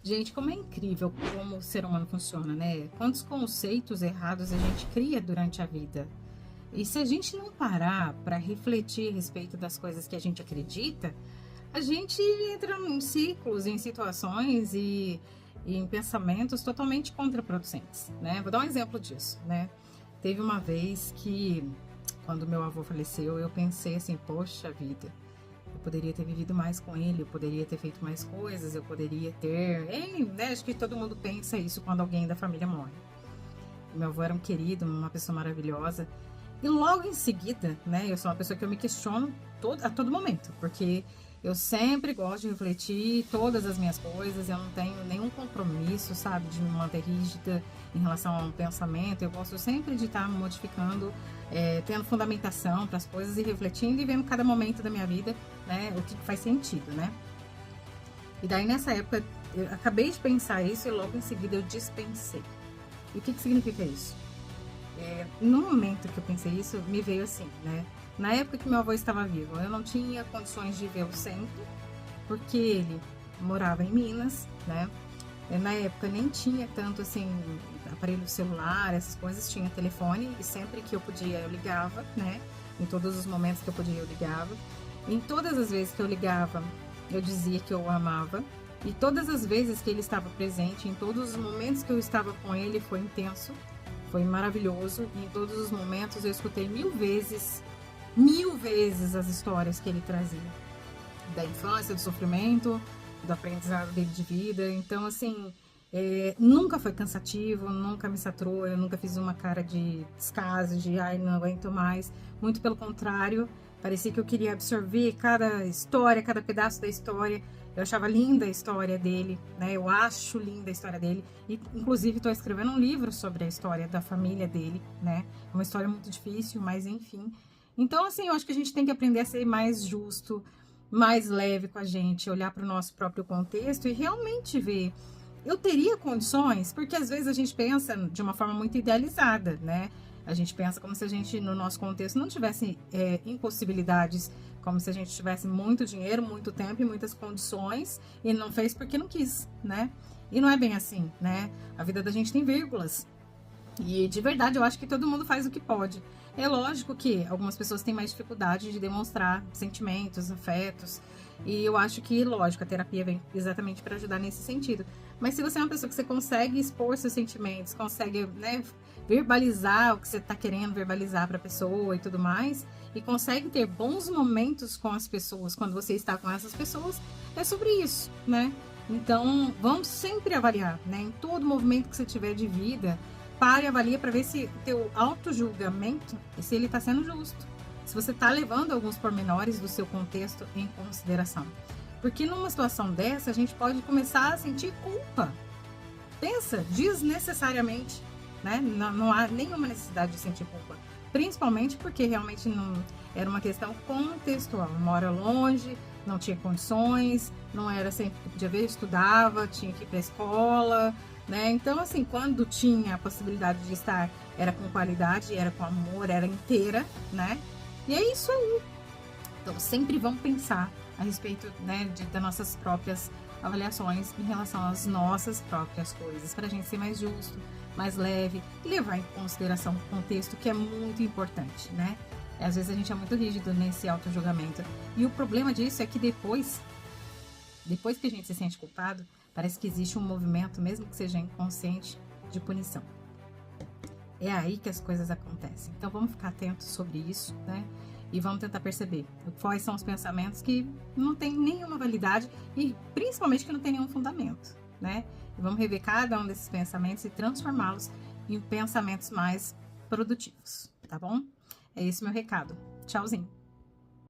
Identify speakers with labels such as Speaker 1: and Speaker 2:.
Speaker 1: Gente, como é incrível como o ser humano funciona, né? Quantos conceitos errados a gente cria durante a vida. E se a gente não parar para refletir a respeito das coisas que a gente acredita, a gente entra em ciclos, em situações e em pensamentos totalmente contraproducentes, né? Vou dar um exemplo disso, né? Teve uma vez que, quando meu avô faleceu, eu pensei assim, poxa vida, eu poderia ter vivido mais com ele, eu poderia ter feito mais coisas, eu poderia ter... né? Acho que todo mundo pensa isso quando alguém da família morre. Meu avô era um querido, uma pessoa maravilhosa. E logo em seguida, né, eu sou uma pessoa que eu me questiono a todo momento, porque eu sempre gosto de refletir todas as minhas coisas, eu não tenho nenhum compromisso, sabe, de me manter rígida em relação a um pensamento, eu gosto sempre de estar me modificando, tendo fundamentação para as coisas e refletindo e vendo cada momento da minha vida, né, o que faz sentido, né. E daí nessa época, eu acabei de pensar isso e logo em seguida eu dispensei. E o que significa isso? No momento que eu pensei isso, me veio assim, né? Na época que meu avô estava vivo, eu não tinha condições de vê-lo sempre, porque ele morava em Minas, né? Na época nem tinha tanto assim aparelho celular, essas coisas, tinha telefone e sempre que eu podia eu ligava, né? Em todos os momentos que eu podia eu ligava. Em todas as vezes que eu ligava, eu dizia que eu o amava. E todas as vezes que ele estava presente, em todos os momentos que eu estava com ele, foi intenso, foi maravilhoso. E em todos os momentos eu escutei mil vezes as histórias que ele trazia. Da infância, do sofrimento, do aprendizado dele de vida. Então, assim, nunca foi cansativo, nunca me saturou, eu nunca fiz uma cara de descaso, de ai, não aguento mais. Muito pelo contrário, parecia que eu queria absorver cada história, cada pedaço da história. Eu achava linda a história dele, né? Eu acho linda a história dele. E, inclusive, estou escrevendo um livro sobre a história da família dele, né? É uma história muito difícil, mas enfim. Então, assim, eu acho que a gente tem que aprender a ser mais justo, mais leve com a gente, olhar para o nosso próprio contexto e realmente ver. Eu teria condições, porque às vezes a gente pensa de uma forma muito idealizada, né? A gente pensa como se a gente, no nosso contexto, não tivesse impossibilidades, como se a gente tivesse muito dinheiro, muito tempo e muitas condições e não fez porque não quis, né? E não é bem assim, né? A vida da gente tem vírgulas. E de verdade, eu acho que todo mundo faz o que pode. É lógico que algumas pessoas têm mais dificuldade de demonstrar sentimentos, afetos. E eu acho que, lógico, a terapia vem exatamente para ajudar nesse sentido. Mas se você é uma pessoa que você consegue expor seus sentimentos, consegue, né, verbalizar o que você está querendo verbalizar para a pessoa e tudo mais, e consegue ter bons momentos com as pessoas quando você está com essas pessoas, é sobre isso, né? Então, vamos sempre avaliar, né? Em todo movimento que você tiver de vida, pare e avalia para ver se o teu auto-julgamento, se ele está sendo justo. Se você está levando alguns pormenores do seu contexto em consideração. Porque numa situação dessa, a gente pode começar a sentir culpa. Pensa, desnecessariamente, né? Não há nenhuma necessidade de sentir culpa. Principalmente porque realmente não era uma questão contextual. Mora longe, não tinha condições, não era sempre que podia ver, estudava, tinha que ir para a escola, né? Então, assim, quando tinha a possibilidade de estar, era com qualidade, era com amor, era inteira, né? E é isso aí. Então, sempre vamos pensar a respeito, né, das nossas próprias avaliações em relação às nossas próprias coisas, para a gente ser mais justo, mais leve e levar em consideração o contexto, que é muito importante, né? Às vezes a gente é muito rígido nesse auto-julgamento. E o problema disso é que depois que a gente se sente culpado, parece que existe um movimento, mesmo que seja inconsciente, de punição. É aí que as coisas acontecem. Então vamos ficar atentos sobre isso, né? E vamos tentar perceber quais são os pensamentos que não têm nenhuma validade e principalmente que não tem nenhum fundamento, né? E vamos rever cada um desses pensamentos e transformá-los em pensamentos mais produtivos, tá bom? É esse meu recado. Tchauzinho!